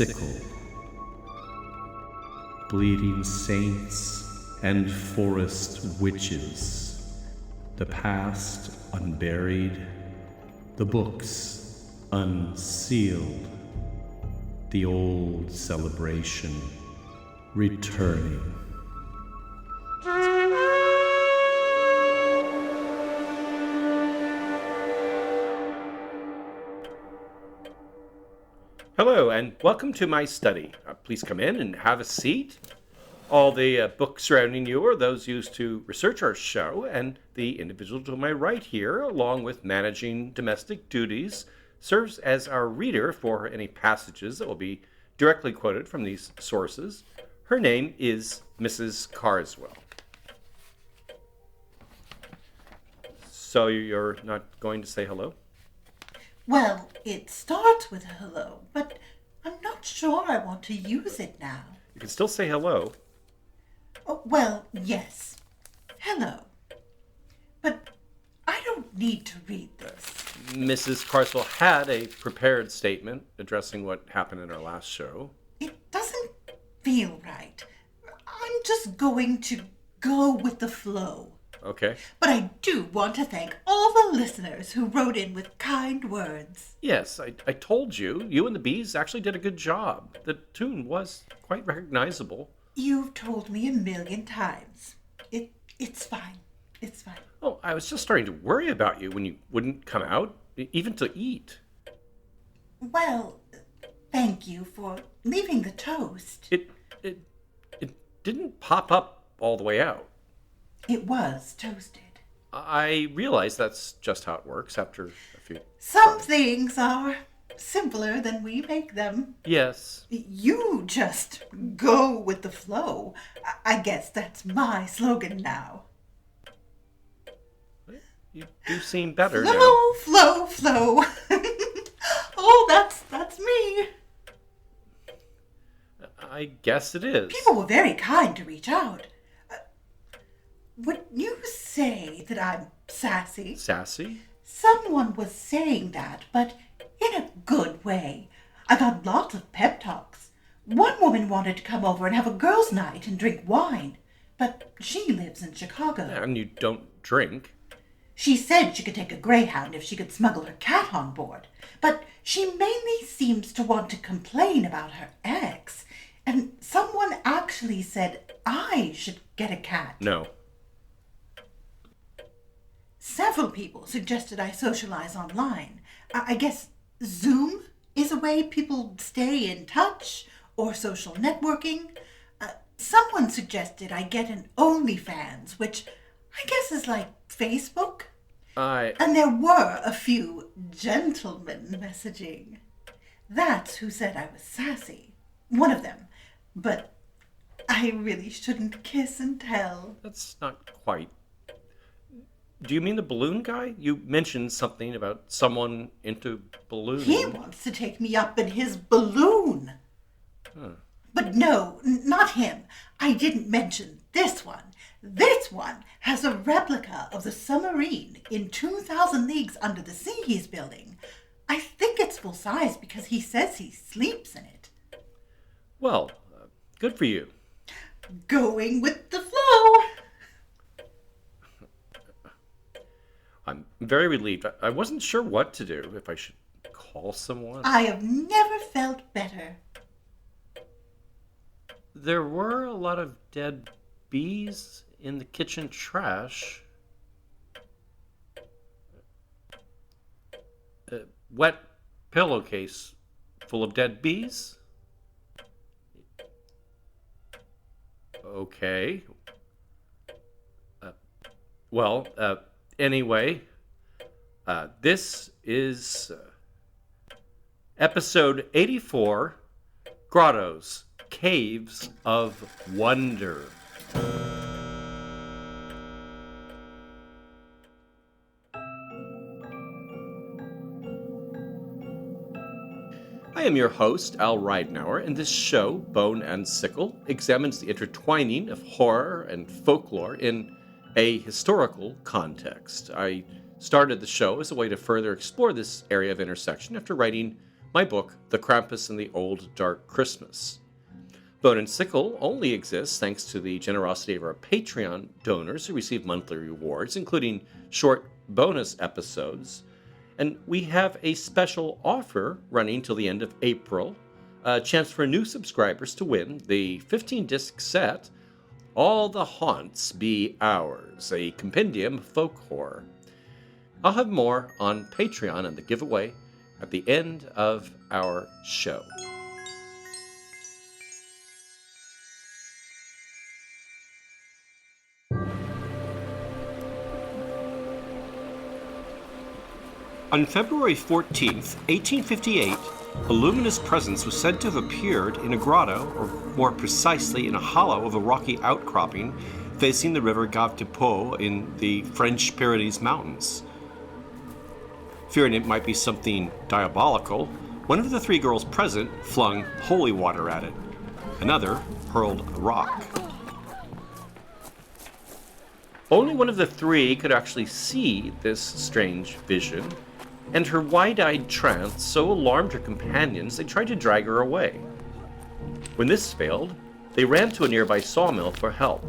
sickle. Bleeding saints and forest witches, the past unburied, the books unsealed, the old celebration returning. Hello, and welcome to my study. Please come in and have a seat. All the books surrounding you are those used to research our show, and the individual to my right here, along with managing domestic duties, serves as our reader for any passages that will be directly quoted from these sources. Her name is Mrs. Carswell. So you're not going to say hello? Well, it starts with a hello, but I'm not sure I want to use it now. You can still say hello. Oh, well, yes. Hello. But I don't need to read this. Mrs. Carswell had a prepared statement addressing what happened in our last show. It doesn't feel right. I'm just going to go with the flow. Okay. But I do want to thank all the listeners who wrote in with kind words. Yes, I told you. You and the bees actually did a good job. The tune was quite recognizable. You've told me 1,000,000 times. It's fine. It's fine. Oh, I was just starting to worry about you when you wouldn't come out, even to eat. Well, thank you for leaving the toast. It didn't pop up all the way out. It was toasted. I realize that's just how it works after a few... Some things are simpler than we make them. Yes. You just go with the flow. I guess that's my slogan now. You do seem better flow, now. Flow, flow, flow. Oh, that's me. I guess it is. People were very kind to reach out. Would you say that I'm sassy? Sassy? Someone was saying that, but in a good way. I got lots of pep talks. One woman wanted to come over and have a girls' night and drink wine, but she lives in Chicago. And you don't drink. She said she could take a Greyhound if she could smuggle her cat on board, but she mainly seems to want to complain about her ex. And someone actually said I should get a cat. No. Several people suggested I socialize online. I guess Zoom is a way people stay in touch, or social networking. Someone suggested I get an OnlyFans, which I guess is like Facebook. And there were a few gentlemen messaging. That's who said I was sassy. One of them. But I really shouldn't kiss and tell. That's not quite. Do you mean the balloon guy? You mentioned something about someone into ballooning. He wants to take me up in his balloon. Huh. But no, not him. I didn't mention this one. This one has a replica of the submarine in 2,000 Leagues Under the Sea he's building. I think it's full size because he says he sleeps in it. Well, good for you. Going with the flow. I'm very relieved. I wasn't sure what to do, if I should call someone. I have never felt better. There were a lot of dead bees in the kitchen trash. A wet pillowcase full of dead bees? Okay. Anyway, this is episode 84, Grottos, Caves of Wonder. I am your host, Al Ridenauer, and this show, Bone and Sickle, examines the intertwining of horror and folklore in a historical context. I started the show as a way to further explore this area of intersection after writing my book, The Krampus and the Old Dark Christmas. Bone and Sickle only exists thanks to the generosity of our Patreon donors who receive monthly rewards, including short bonus episodes. And we have a special offer running till the end of April, a chance for new subscribers to win the 15-disc set, All the Haunts Be Ours, a compendium of folk horror. I'll have more on Patreon and the giveaway at the end of our show. On February 14th, 1858, a luminous presence was said to have appeared in a grotto, or more precisely in a hollow of a rocky outcropping facing the river Gave-de-Pau in the French Pyrenees Mountains. Fearing it might be something diabolical, one of the three girls present flung holy water at it. Another hurled a rock. Only one of the three could actually see this strange vision, and her wide-eyed trance so alarmed her companions they tried to drag her away. When this failed, they ran to a nearby sawmill for help.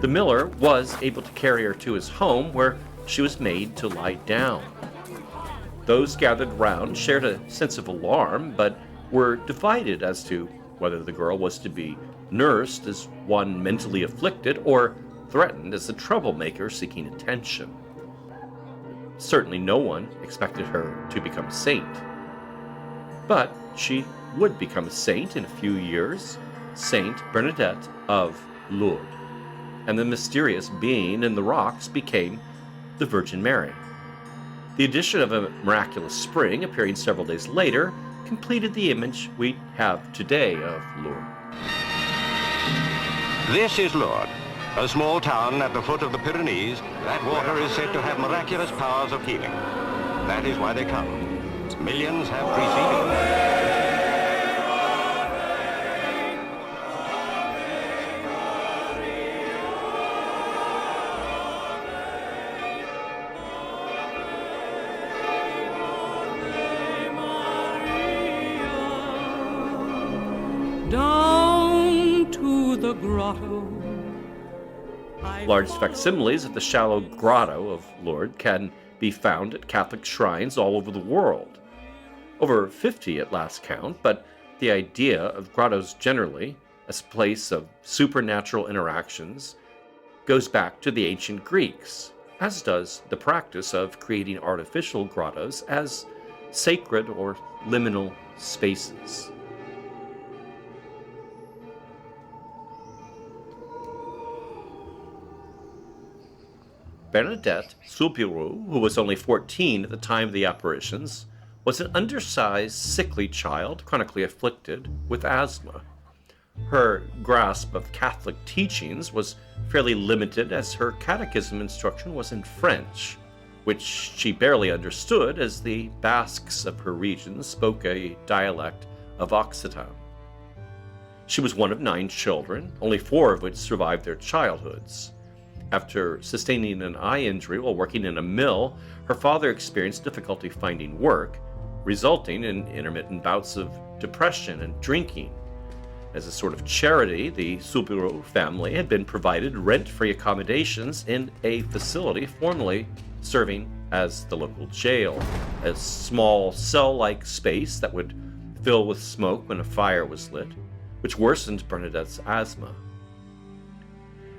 The miller was able to carry her to his home, where she was made to lie down. Those gathered round shared a sense of alarm, but were divided as to whether the girl was to be nursed as one mentally afflicted or threatened as a troublemaker seeking attention. Certainly no one expected her to become a saint. But she would become a saint in a few years, Saint Bernadette of Lourdes, and the mysterious being in the rocks became the Virgin Mary. The addition of a miraculous spring appearing several days later completed the image we have today of Lourdes. This is Lourdes, a small town at the foot of the Pyrenees. That water is said to have miraculous powers of healing. That is why they come. Millions have preceded. Down to the grotto. Large facsimiles of the shallow grotto of Lourdes can be found at Catholic shrines all over the world. Over 50 at last count, but the idea of grottos generally, as a place of supernatural interactions, goes back to the ancient Greeks, as does the practice of creating artificial grottos as sacred or liminal spaces. Bernadette Soubirous, who was only 14 at the time of the apparitions, was an undersized, sickly child, chronically afflicted with asthma. Her grasp of Catholic teachings was fairly limited, as her catechism instruction was in French, which she barely understood, as the Basques of her region spoke a dialect of Occitan. She was one of 9 children, only 4 of which survived their childhoods. After sustaining an eye injury while working in a mill, her father experienced difficulty finding work, resulting in intermittent bouts of depression and drinking. As a sort of charity, the Soubirous family had been provided rent-free accommodations in a facility formerly serving as the local jail, a small cell-like space that would fill with smoke when a fire was lit, which worsened Bernadette's asthma.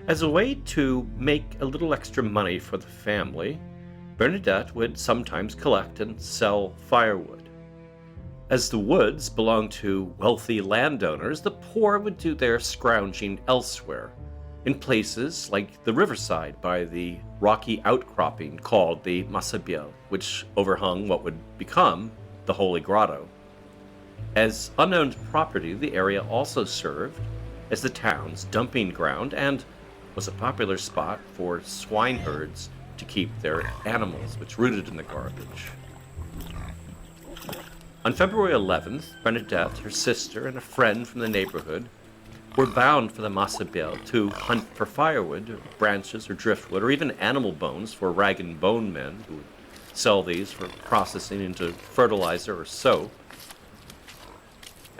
As a way to make a little extra money for the family, Bernadette would sometimes collect and sell firewood. As the woods belonged to wealthy landowners, the poor would do their scrounging elsewhere, in places like the riverside by the rocky outcropping called the Massabielle, which overhung what would become the Holy Grotto. As unowned property, the area also served as the town's dumping ground and was a popular spot for swineherds to keep their animals, which rooted in the garbage. On February 11th, Bernadette, her sister, and a friend from the neighborhood were bound for the Massabielle to hunt for firewood, or branches, or driftwood, or even animal bones for rag and bone men who would sell these for processing into fertilizer or soap.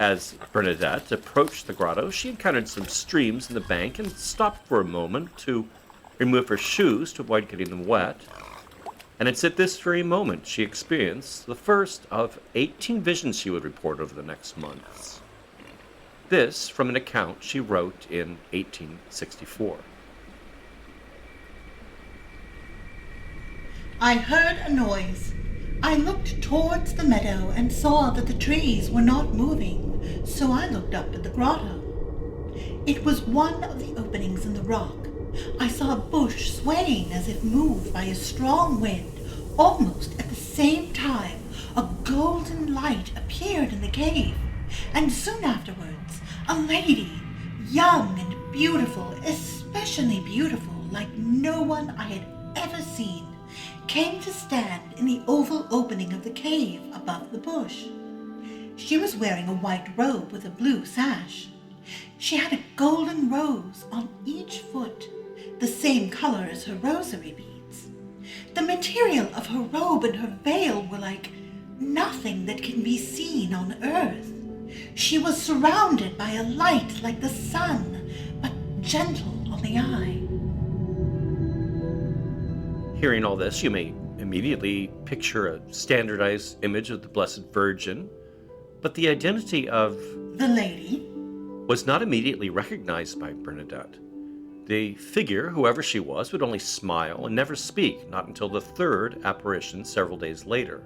As Bernadette approached the grotto, she encountered some streams in the bank and stopped for a moment to remove her shoes to avoid getting them wet. And it's at this very moment she experienced the first of 18 visions she would report over the next months. This from an account she wrote in 1864. I heard a noise. I looked towards the meadow and saw that the trees were not moving, so I looked up at the grotto. It was one of the openings in the rock. I saw a bush swaying as if moved by a strong wind. Almost at the same time, a golden light appeared in the cave, and soon afterwards, a lady, young and beautiful, especially beautiful, like no one I had ever seen, came to stand in the oval opening of the cave above the bush. She was wearing a white robe with a blue sash. She had a golden rose on each foot, the same color as her rosary beads. The material of her robe and her veil were like nothing that can be seen on earth. She was surrounded by a light like the sun, but gentle on the eye. Hearing all this, you may immediately picture a standardized image of the Blessed Virgin, but the identity of the lady was not immediately recognized by Bernadette. The figure, whoever she was, would only smile and never speak, not until the third apparition several days later.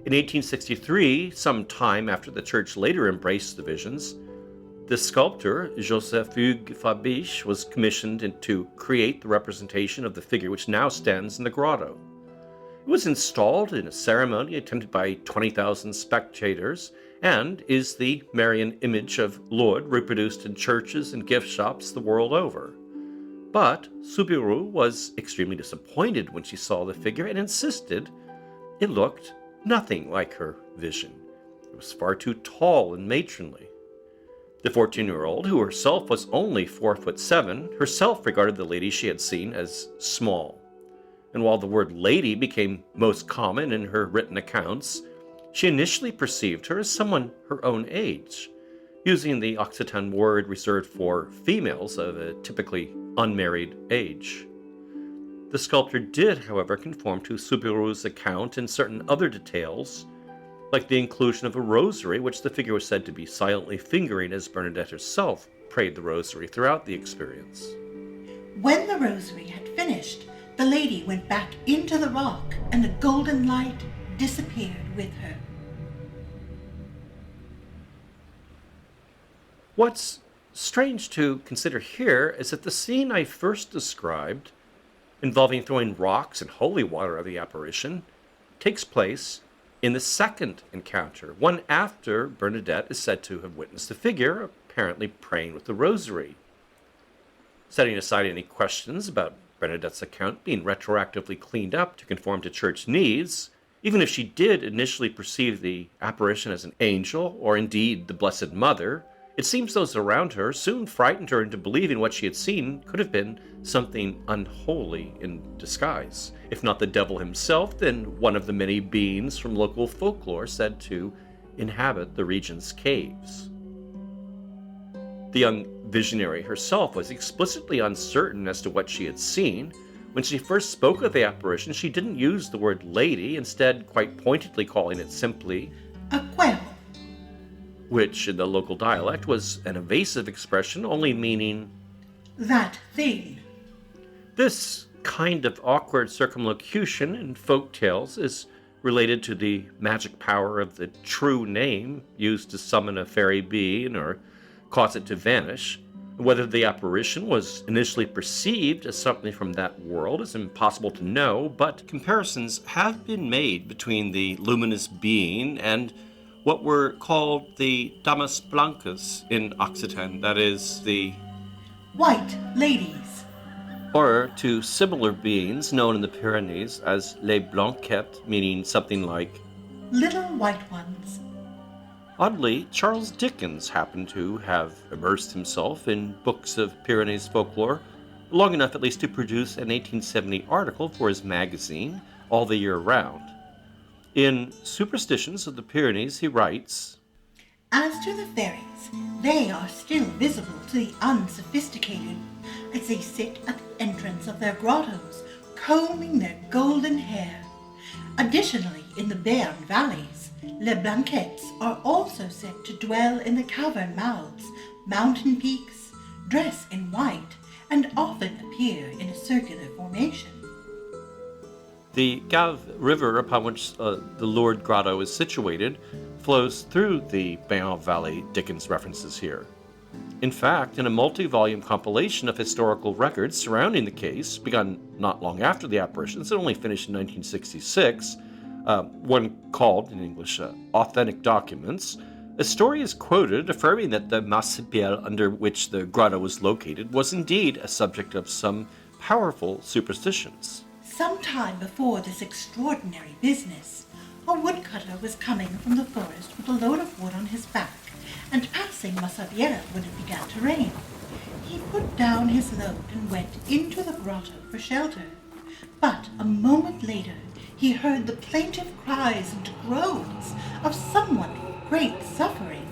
In 1863, some time after the church later embraced the visions, the sculptor Joseph Hugues Fabiche was commissioned to create the representation of the figure which now stands in the grotto. It was installed in a ceremony attended by 20,000 spectators and is the Marian image of Lourdes reproduced in churches and gift shops the world over. But Soubirous was extremely disappointed when she saw the figure and insisted it looked nothing like her vision. It was far too tall and matronly. The 14-year-old, who herself was only 4'7", herself regarded the lady she had seen as small. And while the word lady became most common in her written accounts, she initially perceived her as someone her own age, using the Occitan word reserved for females of a typically unmarried age. The sculptor did, however, conform to Soubirous' account in certain other details, like the inclusion of a rosary, which the figure was said to be silently fingering as Bernadette herself prayed the rosary throughout the experience. When the rosary had finished, the lady went back into the rock, and the golden light disappeared with her. What's strange to consider here is that the scene I first described, involving throwing rocks and holy water at the apparition, takes place in the second encounter, one after Bernadette is said to have witnessed the figure apparently praying with the rosary. Setting aside any questions about Bernadette's account being retroactively cleaned up to conform to church needs, even if she did initially perceive the apparition as an angel, or indeed the Blessed Mother, it seems those around her soon frightened her into believing what she had seen could have been something unholy in disguise. If not the devil himself, then one of the many beings from local folklore said to inhabit the region's caves. The young visionary herself was explicitly uncertain as to what she had seen. When she first spoke of the apparition, she didn't use the word lady, instead quite pointedly calling it simply a quail, which in the local dialect was an evasive expression only meaning that thing. This kind of awkward circumlocution in folk tales is related to the magic power of the true name used to summon a fairy being or cause it to vanish. Whether the apparition was initially perceived as something from that world is impossible to know, but comparisons have been made between the luminous being and what were called the damas blancas in Occitan, that is, the white ladies, or to similar beings known in the Pyrenees as les blanquettes, meaning something like little white ones. Oddly, Charles Dickens happened to have immersed himself in books of Pyrenees folklore long enough at least to produce an 1870 article for his magazine all the year round. In Superstitions of the Pyrenees, he writes, As to the fairies, they are still visible to the unsophisticated as they sit at the entrance of their grottos, combing their golden hair. Additionally, in the Béarn valleys, Les Blanquettes are also said to dwell in the cavern mouths, mountain peaks, dress in white, and often appear in a circular formation. The Gave River, upon which the Lourdes Grotto is situated, flows through the Béarn Valley Dickens references here. In fact, in a multi-volume compilation of historical records surrounding the case, begun not long after the apparitions and only finished in 1966, one called, in English, Authentic Documents, a story is quoted affirming that the marsupial under which the grotto was located was indeed a subject of some powerful superstitions. Some time before this extraordinary business, a woodcutter was coming from the forest with a load of wood on his back, and passing Massabielle when it began to rain. He put down his load and went into the grotto for shelter. But a moment later, he heard the plaintive cries and groans of someone in great suffering.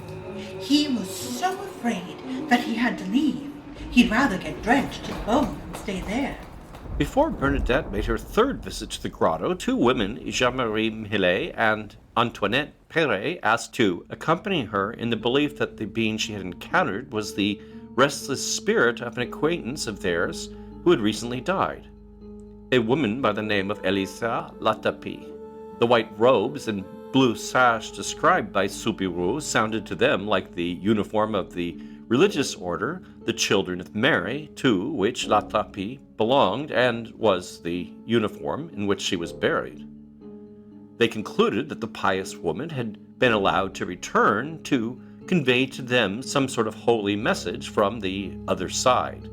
He was so afraid that he had to leave. He'd rather get drenched to the bone than stay there. Before Bernadette made her third visit to the grotto, two women, Jean-Marie Millet and Antoinette Perret, asked to accompany her in the belief that the being she had encountered was the restless spirit of an acquaintance of theirs who had recently died. A woman by the name of Elisa Latapi. The white robes and blue sash described by Soubirous sounded to them like the uniform of the religious order, the Children of Mary, to which Latapi belonged and was the uniform in which she was buried. They concluded that the pious woman had been allowed to return to convey to them some sort of holy message from the other side.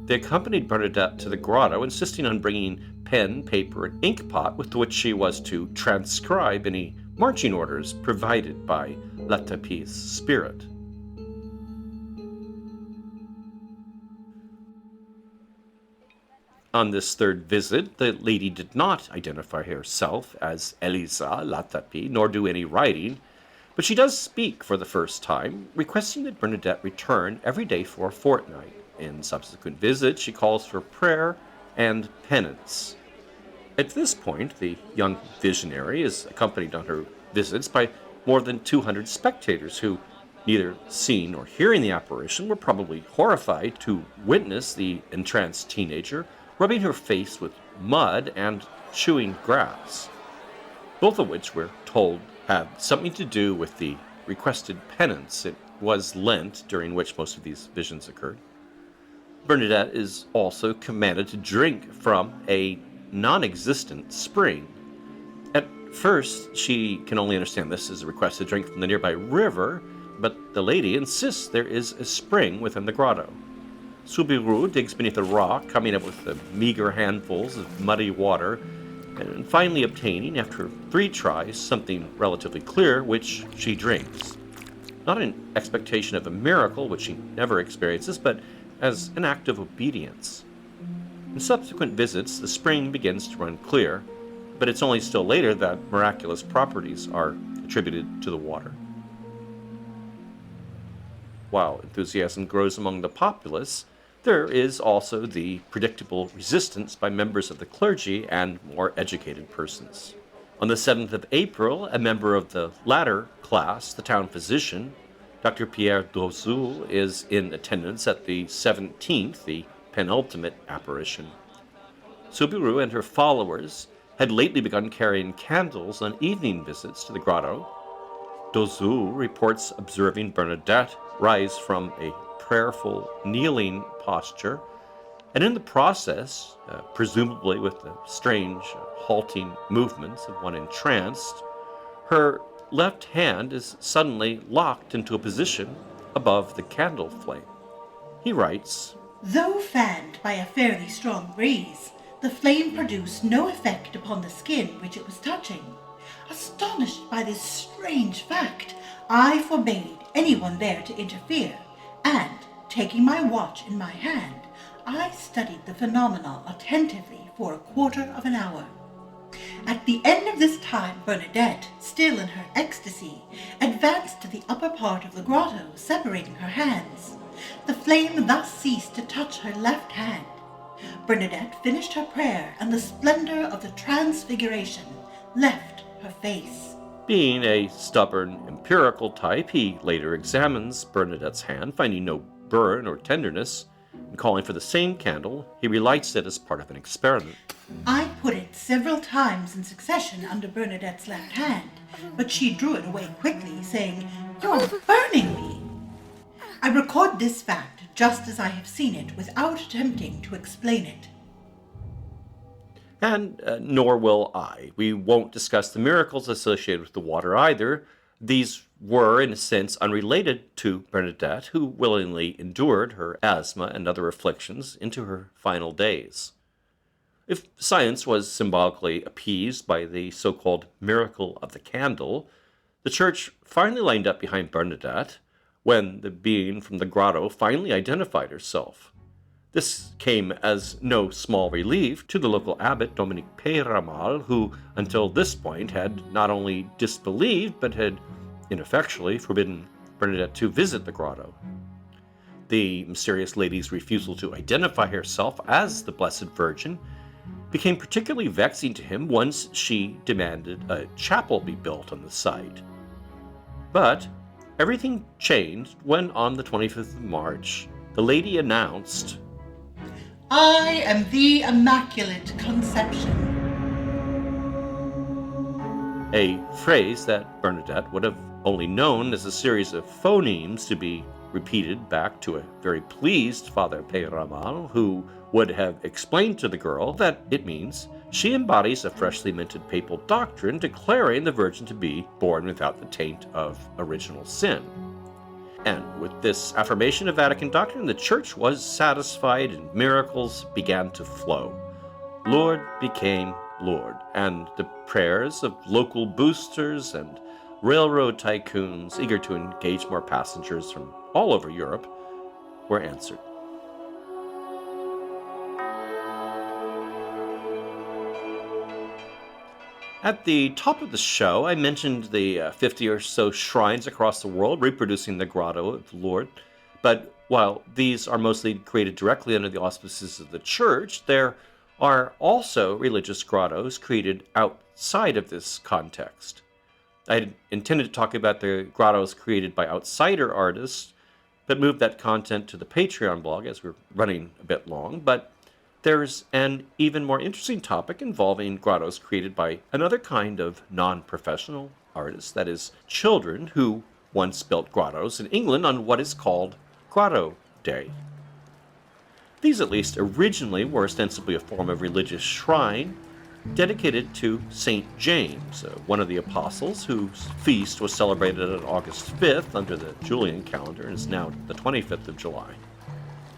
They accompanied Bernadette to the grotto, insisting on bringing pen, paper, and ink pot with which she was to transcribe any marching orders provided by Latapi's spirit. On this third visit, the lady did not identify herself as Elisa Latapi, nor do any writing, but she does speak for the first time, requesting that Bernadette return every day for a fortnight. In subsequent visits, she calls for prayer and penance. At this point, the young visionary is accompanied on her visits by more than 200 spectators who, neither seeing nor hearing the apparition, were probably horrified to witness the entranced teenager rubbing her face with mud and chewing grass, both of which we're told had something to do with the requested penance. It was Lent, during which most of these visions occurred. Bernadette is also commanded to drink from a non-existent spring. At first, she can only understand this as a request to drink from the nearby river, but the lady insists there is a spring within the grotto. Soubirous digs beneath a rock, coming up with the meager handfuls of muddy water, and finally obtaining, after 3 tries, something relatively clear, which she drinks. Not in expectation of a miracle, which she never experiences, but as an act of obedience. In subsequent visits, the spring begins to run clear, but it's only still later that miraculous properties are attributed to the water. While enthusiasm grows among the populace, there is also the predictable resistance by members of the clergy and more educated persons. On the 7th of April, a member of the latter class, the town physician, Dr. Pierre Dozou, is in attendance at the 17th, the penultimate apparition. Soubirous and her followers had lately begun carrying candles on evening visits to the grotto. Dozou reports observing Bernadette rise from a prayerful kneeling posture, and in the process, presumably with the strange halting movements of one entranced, her left hand is suddenly locked into a position above the candle flame. He writes, Though fanned by a fairly strong breeze, the flame produced no effect upon the skin which it was touching. Astonished by this strange fact, I forbade anyone there to interfere, and, taking my watch in my hand, I studied the phenomenon attentively for a quarter of an hour. At the end of this time, Bernadette, still in her ecstasy, advanced to the upper part of the grotto, separating her hands. The flame thus ceased to touch her left hand. Bernadette finished her prayer, and the splendor of the transfiguration left her face. Being a stubborn, empirical type, he later examines Bernadette's hand, finding no burn or tenderness, and calling for the same candle, he relights it as part of an experiment. I put it several times in succession under Bernadette's left hand, but she drew it away quickly, saying, "You're burning me." I record this fact just as I have seen it, without attempting to explain it. And nor will I. We won't discuss the miracles associated with the water either. These were, in a sense, unrelated to Bernadette, who willingly endured her asthma and other afflictions into her final days. If science was symbolically appeased by the so-called miracle of the candle, the church finally lined up behind Bernadette when the being from the grotto finally identified herself. This came as no small relief to the local abbot, Dominique Peyramal, who, until this point, had not only disbelieved, but had ineffectually forbidden Bernadette to visit the grotto. The mysterious lady's refusal to identify herself as the Blessed Virgin became particularly vexing to him once she demanded a chapel be built on the site. But everything changed when, on the 25th of March, the lady announced, "I am the Immaculate Conception." A phrase that Bernadette would have only known as a series of phonemes to be repeated back to a very pleased Father Peyramal, who would have explained to the girl that it means she embodies a freshly minted papal doctrine declaring the Virgin to be born without the taint of original sin. And with this affirmation of Vatican doctrine, the Church was satisfied and miracles began to flow. Lourdes became Lourdes, and the prayers of local boosters and railroad tycoons eager to engage more passengers from all over Europe were answered. At the top of the show, I mentioned the 50 or so shrines across the world reproducing the Grotto of Lourdes, but while these are mostly created directly under the auspices of the Church, there are also religious grottos created outside of this context. I had intended to talk about the grottos created by outsider artists, but moved that content to the Patreon blog as we're running a bit long, but there's an even more interesting topic involving grottos created by another kind of non-professional artist, that is, children who once built grottos in England on what is called Grotto Day. These, at least originally, were ostensibly a form of religious shrine dedicated to St. James, one of the apostles whose feast was celebrated on August 5th under the Julian calendar and is now the 25th of July.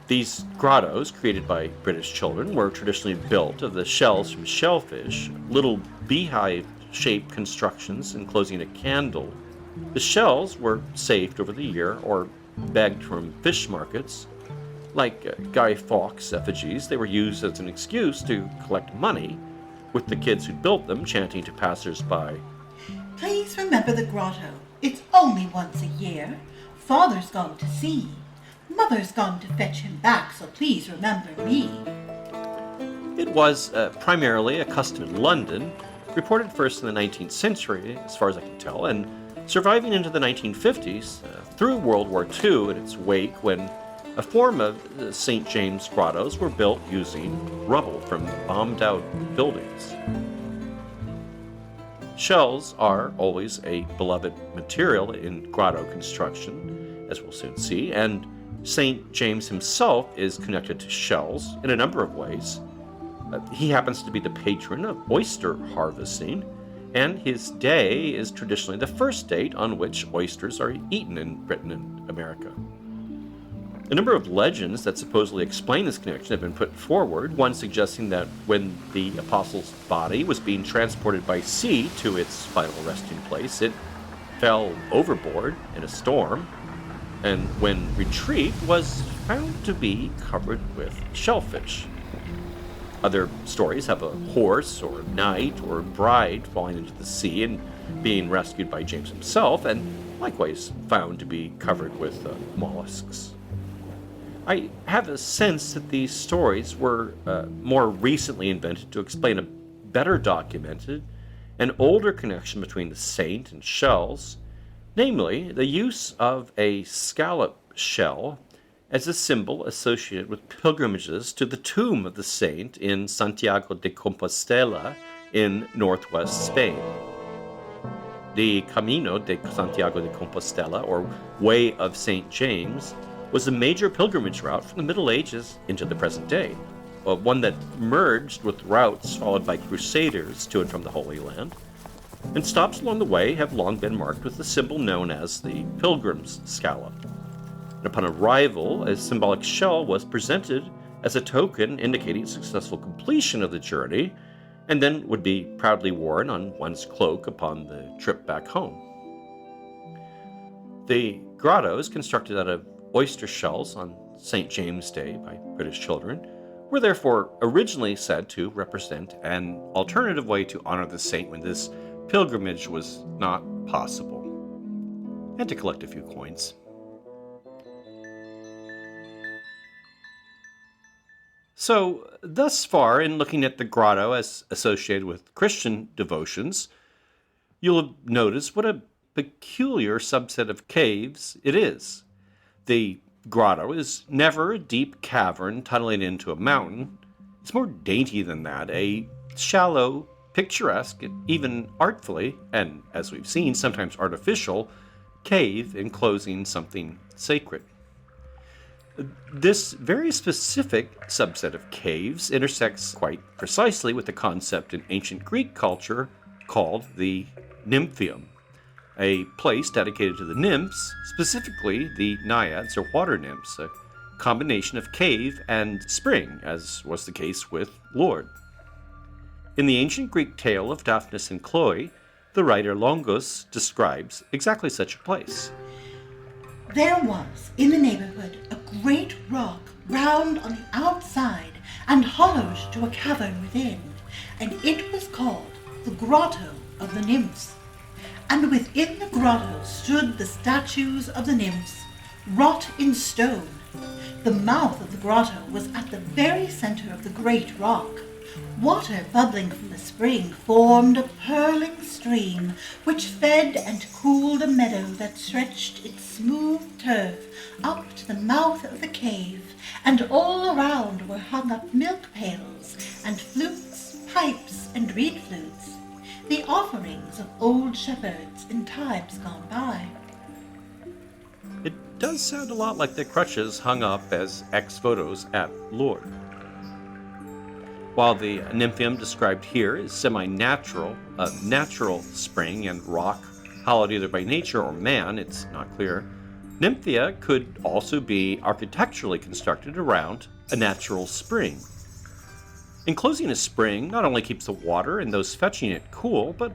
These grottos, created by British children, were traditionally built of the shells from shellfish, little beehive-shaped constructions enclosing a candle. The shells were saved over the year or begged from fish markets. Like Guy Fawkes' effigies, they were used as an excuse to collect money, with the kids who built them chanting to passers-by, "Please remember the grotto. It's only once a year. Father's gone to sea. Mother's gone to fetch him back, so please remember me." It was primarily a custom in London, reported first in the 19th century, as far as I can tell, and surviving into the 1950s through World War II in its wake, when a form of St. James grottos were built using rubble from bombed-out buildings. Shells are always a beloved material in grotto construction, as we'll soon see, and St. James himself is connected to shells in a number of ways. He happens to be the patron of oyster harvesting, and his day is traditionally the first date on which oysters are eaten in Britain and America. A number of legends that supposedly explain this connection have been put forward, one suggesting that when the apostle's body was being transported by sea to its final resting place, it fell overboard in a storm, and when retrieved was found to be covered with shellfish. Other stories have a horse or knight or bride falling into the sea and being rescued by James himself, and likewise found to be covered with mollusks. I have a sense that these stories were more recently invented to explain a better documented and older connection between the saint and shells, namely the use of a scallop shell as a symbol associated with pilgrimages to the tomb of the saint in Santiago de Compostela in northwest Spain. The Camino de Santiago de Compostela, or Way of St. James, was a major pilgrimage route from the Middle Ages into the present day, one that merged with routes followed by crusaders to and from the Holy Land, and stops along the way have long been marked with the symbol known as the pilgrim's scallop. And upon arrival, a symbolic shell was presented as a token indicating successful completion of the journey, and then would be proudly worn on one's cloak upon the trip back home. The grottos, constructed out of oyster shells on St. James' Day by British children, were therefore originally said to represent an alternative way to honor the saint when this pilgrimage was not possible, and to collect a few coins. So, thus far, in looking at the grotto as associated with Christian devotions, you'll have noticed what a peculiar subset of caves it is. The grotto is never a deep cavern tunneling into a mountain. It's more dainty than that, a shallow, picturesque, and even artfully, and as we've seen, sometimes artificial, cave enclosing something sacred. This very specific subset of caves intersects quite precisely with the concept in ancient Greek culture called the nymphium, a place dedicated to the nymphs, specifically the naiads or water nymphs, a combination of cave and spring, as was the case with Lourdes. In the ancient Greek tale of Daphnis and Chloe, the writer Longus describes exactly such a place. There was, in the neighborhood, a great rock, round on the outside and hollowed to a cavern within, and it was called the Grotto of the Nymphs. And within the grotto stood the statues of the nymphs, wrought in stone. The mouth of the grotto was at the very center of the great rock. Water bubbling from the spring formed a purling stream, which fed and cooled a meadow that stretched its smooth turf up to the mouth of the cave, and all around were hung up milk pails and flutes, pipes, and reed flutes, the offerings of old shepherds in times gone by. It does sound a lot like the crutches hung up as ex-votos at Lourdes. While the nymphium described here is semi-natural, a natural spring and rock, hollowed either by nature or man, it's not clear, nymphia could also be architecturally constructed around a natural spring. Enclosing a spring not only keeps the water and those fetching it cool, but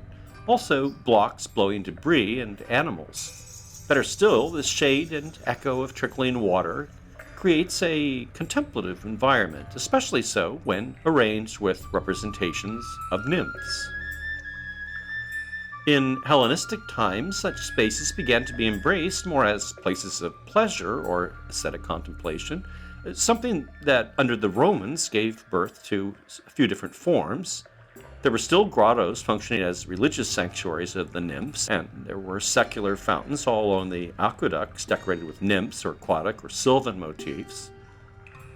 also blocks blowing debris and animals. Better still, the shade and echo of trickling water creates a contemplative environment, especially so when arranged with representations of nymphs. In Hellenistic times, such spaces began to be embraced more as places of pleasure or ascetic contemplation, something that under the Romans gave birth to a few different forms. There were still grottos functioning as religious sanctuaries of the nymphs, and there were secular fountains all along the aqueducts decorated with nymphs or aquatic or sylvan motifs.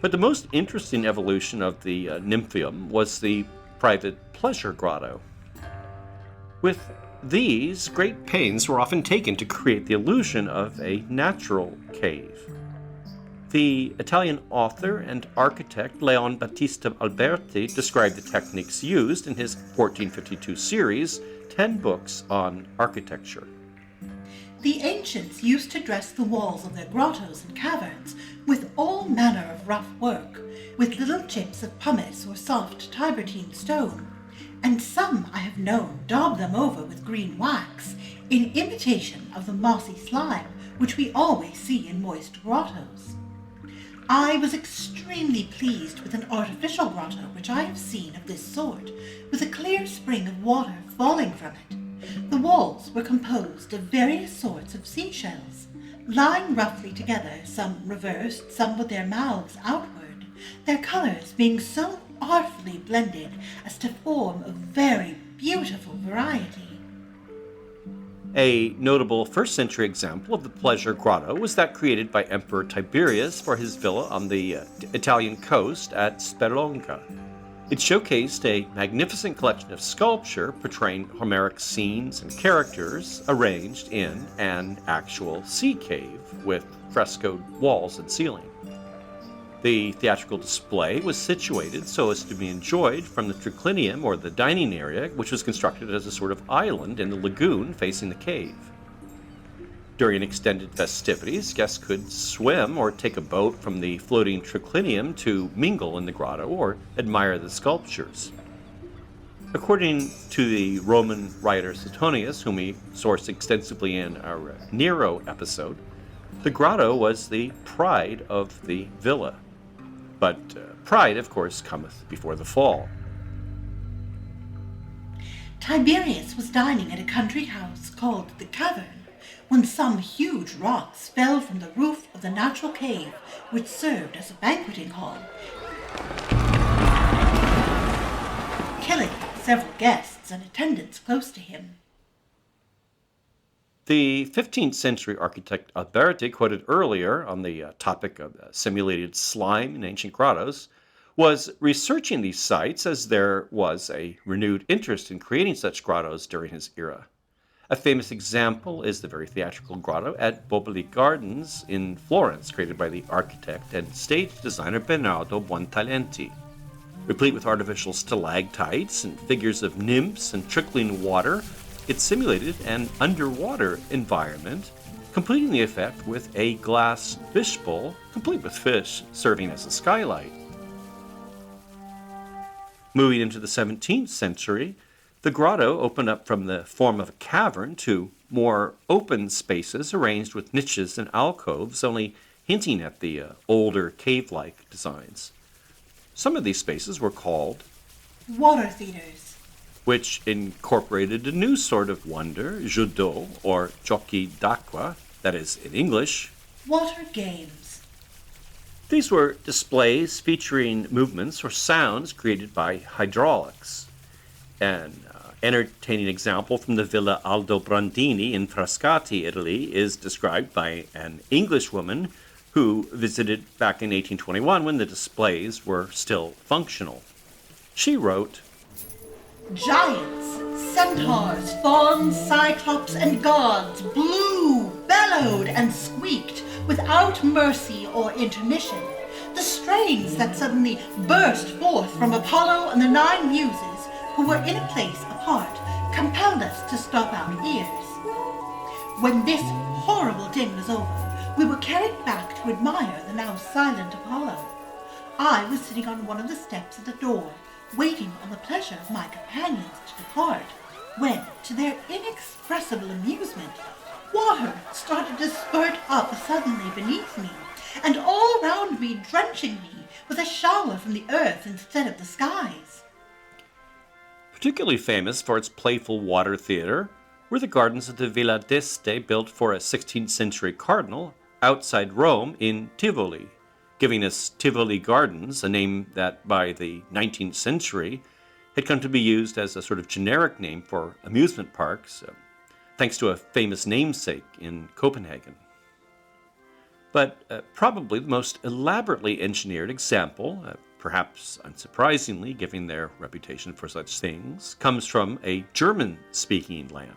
But the most interesting evolution of the nymphium was the private pleasure grotto. With these, great pains were often taken to create the illusion of a natural cave. The Italian author and architect Leon Battista Alberti described the techniques used in his 1452 series, 10 books on architecture. The ancients used to dress the walls of their grottos and caverns with all manner of rough work, with little chips of pumice or soft Tiburtine stone, and some I have known daub them over with green wax, in imitation of the mossy slime which we always see in moist grottos. I was extremely pleased with an artificial grotto which I have seen of this sort, with a clear spring of water falling from it. The walls were composed of various sorts of seashells, lying roughly together, some reversed, some with their mouths outward, their colors being so artfully blended as to form a very beautiful variety. A notable first-century example of the pleasure grotto was that created by Emperor Tiberius for his villa on the Italian coast at Sperlonga. It showcased a magnificent collection of sculpture portraying Homeric scenes and characters arranged in an actual sea cave with frescoed walls and ceiling. The theatrical display was situated so as to be enjoyed from the triclinium, or the dining area, which was constructed as a sort of island in the lagoon facing the cave. During extended festivities, guests could swim or take a boat from the floating triclinium to mingle in the grotto or admire the sculptures. According to the Roman writer Suetonius, whom we sourced extensively in our Nero episode, the grotto was the pride of the villa. But pride, of course, cometh before the fall. Tiberius was dining at a country house called the Cavern, when some huge rocks fell from the roof of the natural cave, which served as a banqueting hall, killing several guests and attendants close to him. The 15th century architect Alberti, quoted earlier on the topic of simulated slime in ancient grottos, was researching these sites as there was a renewed interest in creating such grottos during his era. A famous example is the very theatrical grotto at Boboli Gardens in Florence, created by the architect and stage designer Bernardo Buontalenti. Replete with artificial stalactites and figures of nymphs and trickling water, it simulated an underwater environment, completing the effect with a glass fishbowl, complete with fish, serving as a skylight. Moving into the 17th century, the grotto opened up from the form of a cavern to more open spaces arranged with niches and alcoves, only hinting at the older cave-like designs. Some of these spaces were called water theaters, which incorporated a new sort of wonder, jeu d'eau, or giochi d'acqua, that is, in English, water games. These were displays featuring movements or sounds created by hydraulics. An entertaining example from the Villa Aldobrandini in Frascati, Italy, is described by an Englishwoman who visited back in 1821 when the displays were still functional. She wrote, "Giants, centaurs, fauns, cyclops, and gods blew, bellowed, and squeaked without mercy or intermission. The strains that suddenly burst forth from Apollo and the 9 muses, who were in a place apart, compelled us to stop our ears. When this horrible din was over, we were carried back to admire the now silent Apollo. I was sitting on one of the steps at the door, waiting on the pleasure of my companions to depart, when, to their inexpressible amusement, water started to spurt up suddenly beneath me, and all round me, drenching me with a shower from the earth instead of the skies." Particularly famous for its playful water theater were the gardens of the Villa d'Este, built for a 16th century cardinal outside Rome in Tivoli, giving us Tivoli Gardens, a name that by the 19th century had come to be used as a sort of generic name for amusement parks, thanks to a famous namesake in Copenhagen. But probably the most elaborately engineered example, perhaps unsurprisingly given their reputation for such things, comes from a German-speaking land.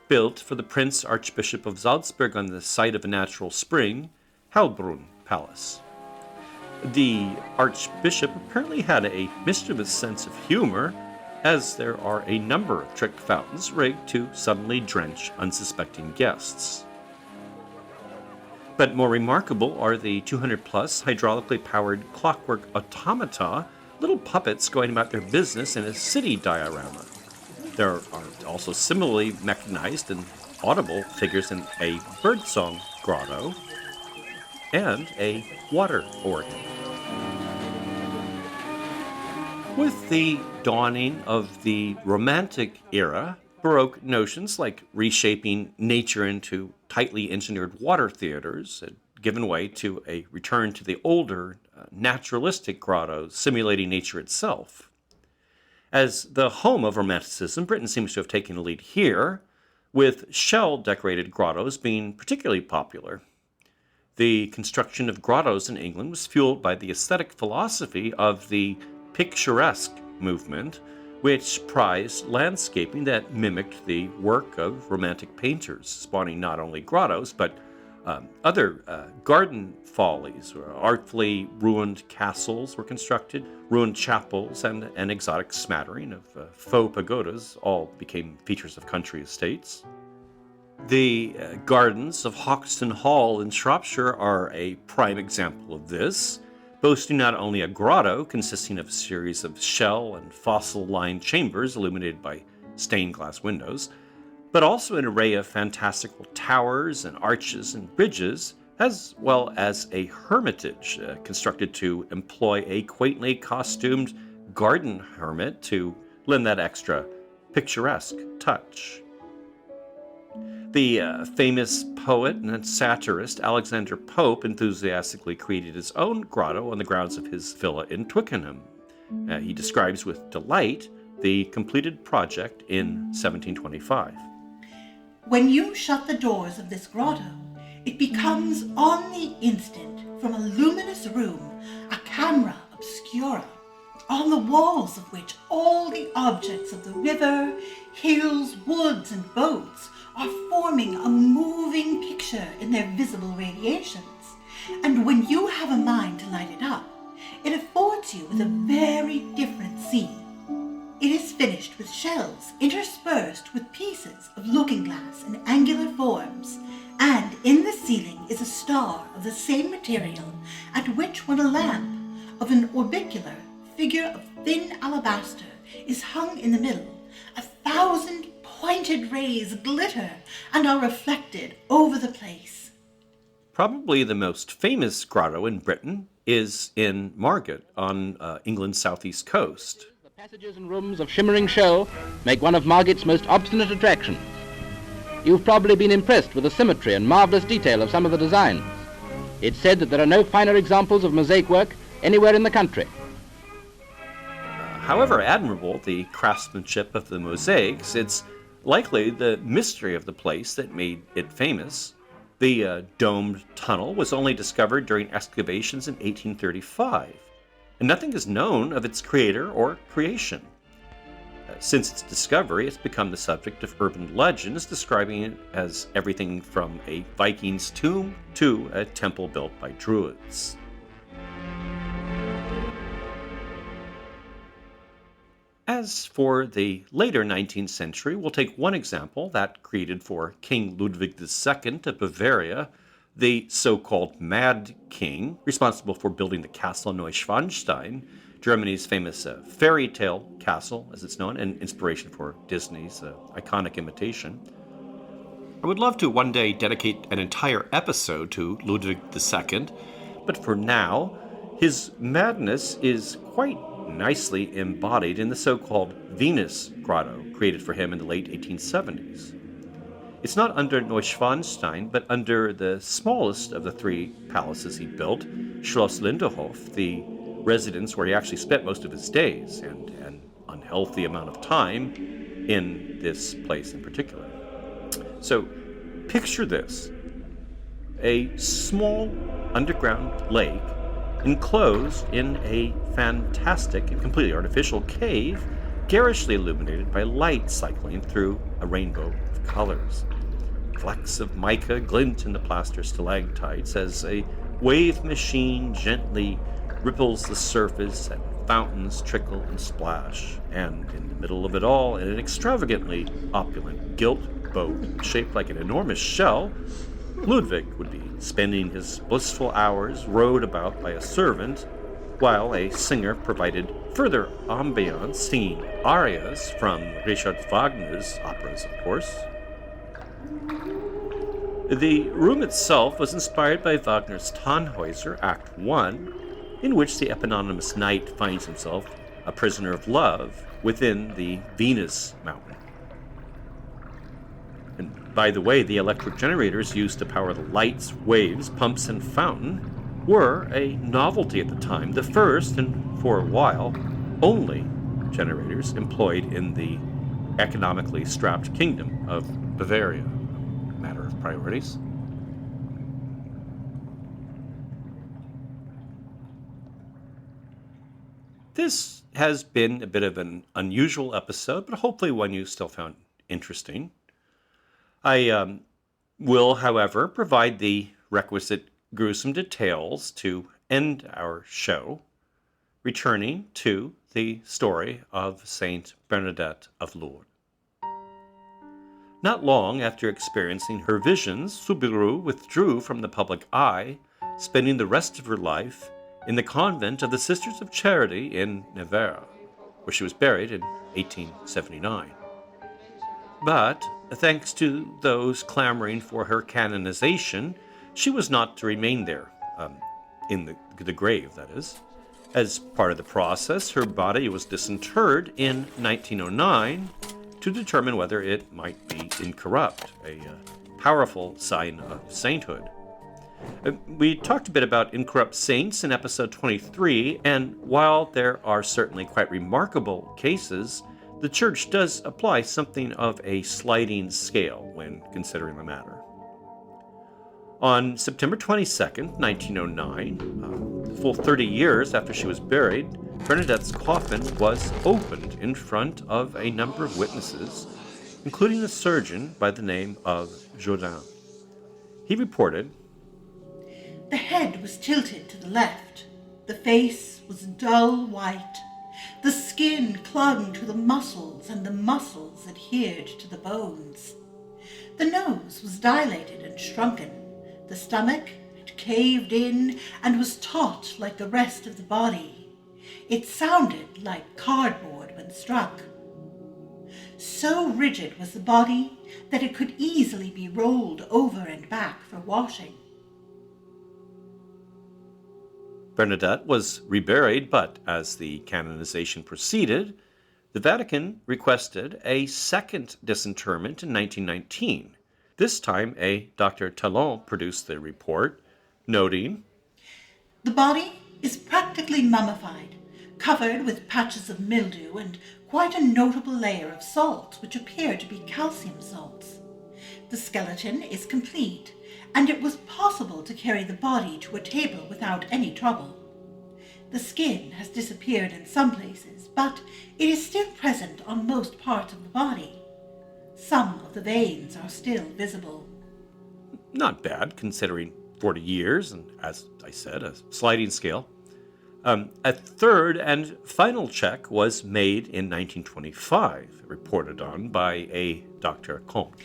Built for the Prince Archbishop of Salzburg on the site of a natural spring, Hallbrunn Palace. The Archbishop apparently had a mischievous sense of humor, as there are a number of trick fountains rigged to suddenly drench unsuspecting guests. But more remarkable are the 200-plus hydraulically powered clockwork automata, little puppets going about their business in a city diorama. There are also similarly mechanized and audible figures in a birdsong grotto, and a water organ. With the dawning of the Romantic era, Baroque notions like reshaping nature into tightly engineered water theaters had given way to a return to the older, naturalistic grottos simulating nature itself. As the home of Romanticism, Britain seems to have taken the lead here, with shell-decorated grottos being particularly popular. The construction of grottos in England was fueled by the aesthetic philosophy of the picturesque movement, which prized landscaping that mimicked the work of Romantic painters, spawning not only grottos, but other garden follies. Artfully ruined castles were constructed, ruined chapels, and an exotic smattering of faux pagodas all became features of country estates. The gardens of Hoxton Hall in Shropshire are a prime example of this, boasting not only a grotto consisting of a series of shell and fossil-lined chambers illuminated by stained glass windows, but also an array of fantastical towers and arches and bridges, as well as a hermitage constructed to employ a quaintly costumed garden hermit to lend that extra picturesque touch. The famous poet and satirist Alexander Pope enthusiastically created his own grotto on the grounds of his villa in Twickenham. He describes with delight the completed project in 1725. When you shut the doors of this grotto, it becomes on the instant, from a luminous room, a camera obscura, on the walls of which all the objects of the river, hills, woods, and boats are forming a moving picture in their visible radiations. And when you have a mind to light it up, it affords you with a very different scene. It is finished with shells interspersed with pieces of looking glass in angular forms, and in the ceiling is a star of the same material, at which when a lamp of an orbicular figure of thin alabaster is hung in the middle, 1,000 pointed rays glitter and are reflected over the place. Probably the most famous grotto in Britain is in Margate on England's southeast coast. The passages and rooms of shimmering shell make one of Margate's most obstinate attractions. You've probably been impressed with the symmetry and marvelous detail of some of the designs. It's said that there are no finer examples of mosaic work anywhere in the country. However admirable the craftsmanship of the mosaics, it's likely the mystery of the place that made it famous. The domed tunnel was only discovered during excavations in 1835, and nothing is known of its creator or creation. Since its discovery, it's become the subject of urban legends describing it as everything from a Viking's tomb to a temple built by Druids. As for the later 19th century, we'll take one example that created for King Ludwig II of Bavaria, the so-called Mad King, responsible for building the castle Neuschwanstein, Germany's famous fairy tale castle, as it's known, and inspiration for Disney's iconic imitation. I would love to one day dedicate an entire episode to Ludwig II, but for now, his madness is quite nicely embodied in the so-called Venus Grotto, created for him in the late 1870s. It's not under Neuschwanstein, but under the smallest of the three palaces he built, Schloss Linderhof, the residence where he actually spent most of his days, and an unhealthy amount of time in this place in particular. So, picture this. A small underground lake enclosed in a fantastic and completely artificial cave, garishly illuminated by light cycling through a rainbow of colors. Flecks of mica glint in the plaster stalactites as a wave machine gently ripples the surface and fountains trickle and splash. And in the middle of it all, in an extravagantly opulent gilt boat shaped like an enormous shell, Ludwig would be spending his blissful hours rowed about by a servant, while a singer provided further ambiance, singing arias from Richard Wagner's operas, of course. The room itself was inspired by Wagner's Tannhäuser, Act 1, in which the eponymous knight finds himself a prisoner of love within the Venus mountain. And by the way, the electric generators used to power the lights, waves, pumps, and fountain were a novelty at the time, the first, and for a while, only generators employed in the economically strapped kingdom of Bavaria. Matter of priorities. This has been a bit of an unusual episode, but hopefully one you still found interesting. I will, however, provide the requisite gruesome details to end our show, returning to the story of Saint Bernadette of Lourdes. Not long after experiencing her visions, Soubirous withdrew from the public eye, spending the rest of her life in the convent of the Sisters of Charity in Navarre, where she was buried in 1879. But, thanks to those clamoring for her canonization, she was not to remain there, in the grave, that is. As part of the process, her body was disinterred in 1909 to determine whether it might be incorrupt, a powerful sign of sainthood. We talked a bit about incorrupt saints in episode 23, and while there are certainly quite remarkable cases, the Church does apply something of a sliding scale when considering the matter. On September 22nd, 1909, full 30 years after she was buried, Bernadette's coffin was opened in front of a number of witnesses, including a surgeon by the name of Jourdain. He reported, The head was tilted to the left. The face was dull white. The skin clung to the muscles, and the muscles adhered to the bones. The nose was dilated and shrunken. The stomach had caved in and was taut like the rest of the body. It sounded like cardboard when struck. So rigid was the body that it could easily be rolled over and back for washing. Bernadette was reburied, but as the canonization proceeded, the Vatican requested a second disinterment in 1919. This time, a Dr. Talon produced the report, noting, The body is practically mummified, covered with patches of mildew and quite a notable layer of salts which appear to be calcium salts. The skeleton is complete, and it was possible to carry the body to a table without any trouble. The skin has disappeared in some places, but it is still present on most parts of the body. Some of the veins are still visible. Not bad, considering 40 years, and as I said, a sliding scale. A third and final check was made in 1925, reported on by a Dr. Comte.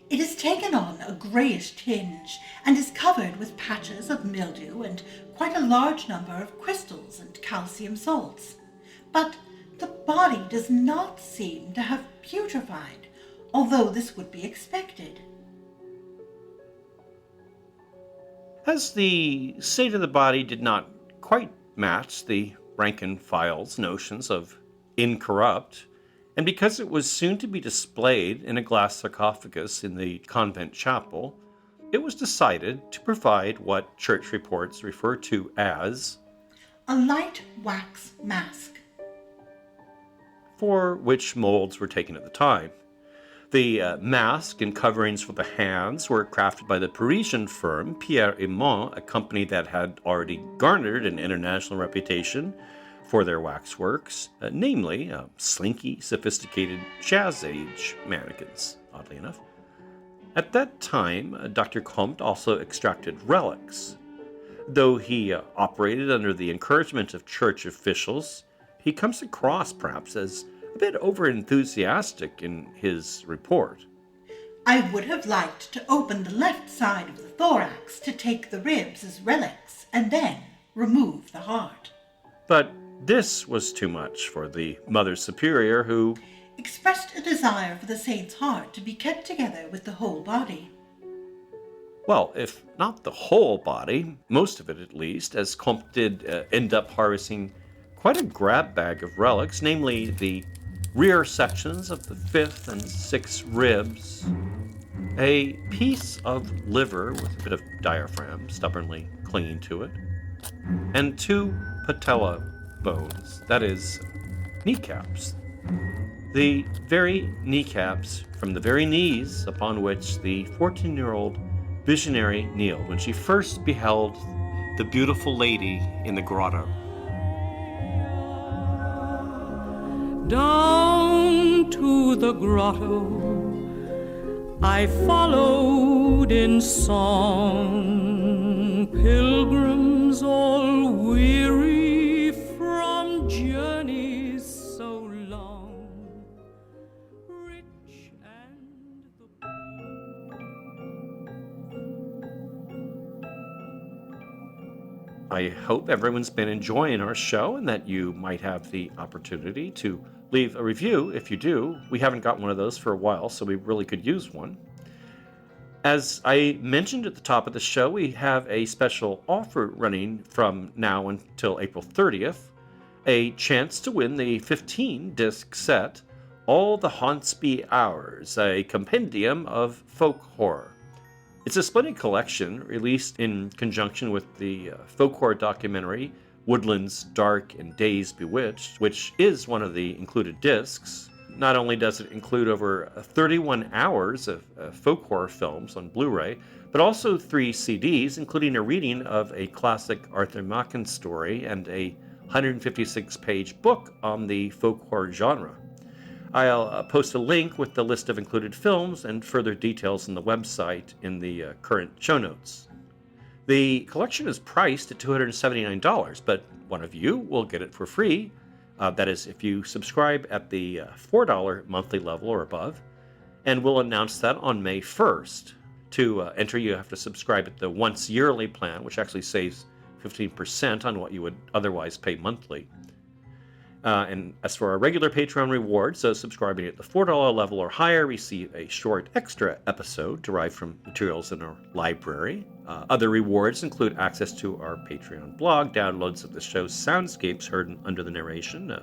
It has taken on a greyish tinge and is covered with patches of mildew and quite a large number of crystals and calcium salts. But the body does not seem to have putrefied, although this would be expected. As the state of the body did not quite match the rank and file's notions of incorrupt, and because it was soon to be displayed in a glass sarcophagus in the convent chapel, it was decided to provide what church reports refer to as a light wax mask, for which molds were taken at the time. The mask and coverings for the hands were crafted by the Parisian firm Pierre et Mont, a company that had already garnered an international reputation for their waxworks, namely slinky, sophisticated jazz-age mannequins, oddly enough. At that time, Dr. Comte also extracted relics. Though he operated under the encouragement of church officials, he comes across perhaps as a bit over-enthusiastic in his report. I would have liked to open the left side of the thorax to take the ribs as relics and then remove the heart. But this was too much for the Mother Superior, who expressed a desire for the saint's heart to be kept together with the whole body. Well, if not the whole body, most of it at least, as Comte did end up harvesting quite a grab bag of relics, namely the rear sections of the 5th and 6th ribs, a piece of liver with a bit of diaphragm stubbornly clinging to it, and 2 patella bones, that is, kneecaps. The very kneecaps from the very knees upon which the 14-year-old visionary kneeled when she first beheld the beautiful lady in the grotto. Down to the grotto I followed in song, pilgrims all weary from journeys so long, rich and the I hope everyone's been enjoying our show and that you might have the opportunity to leave a review. If you do, we haven't got one of those for a while, so we really could use one. As I mentioned at the top of the show, we have a special offer running from now until April 30th, a chance to win the 15-disc set, All the Hauntsby Hours, a compendium of folk horror. It's a splendid collection released in conjunction with the folk horror documentary Woodlands Dark and Days Bewitched, which is one of the included discs. Not only does it include over 31 hours of folk horror films on Blu-ray, but also 3 CDs, including a reading of a classic Arthur Machen story and a 156-page book on the folk horror genre. I'll post a link with the list of included films and further details on the website in the current show notes. The collection is priced at $279, but one of you will get it for free. That is, if you subscribe at the $4 monthly level or above, and we'll announce that on May 1st. To enter, you have to subscribe at the once yearly plan, which actually saves 15% on what you would otherwise pay monthly. And as for our regular Patreon rewards, so subscribing at the $4 level or higher receive a short extra episode derived from materials in our library. Other rewards include access to our Patreon blog, downloads of the show's soundscapes heard under the narration,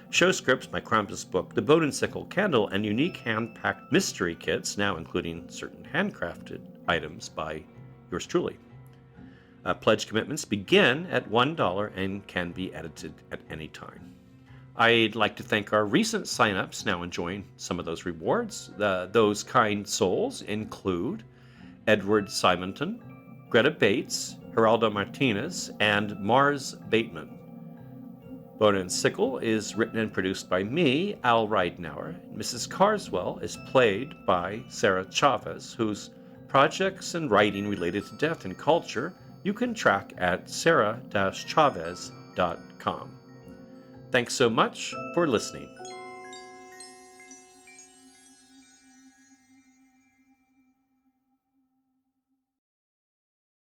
show scripts, my Krampus book, the Bone and Sickle candle, and unique hand-packed mystery kits, now including certain handcrafted items by yours truly. Pledge commitments begin at $1 and can be edited at any time. I'd like to thank our recent signups now enjoying some of those rewards. Those kind souls include Edward Simonton, Greta Bates, Geraldo Martinez, and Mars Bateman. Bone and Sickle is written and produced by me, Al Ridenour. Mrs. Carswell is played by Sarah Chavez, whose projects and writing related to death and culture you can track at sarah-chavez.com. Thanks so much for listening.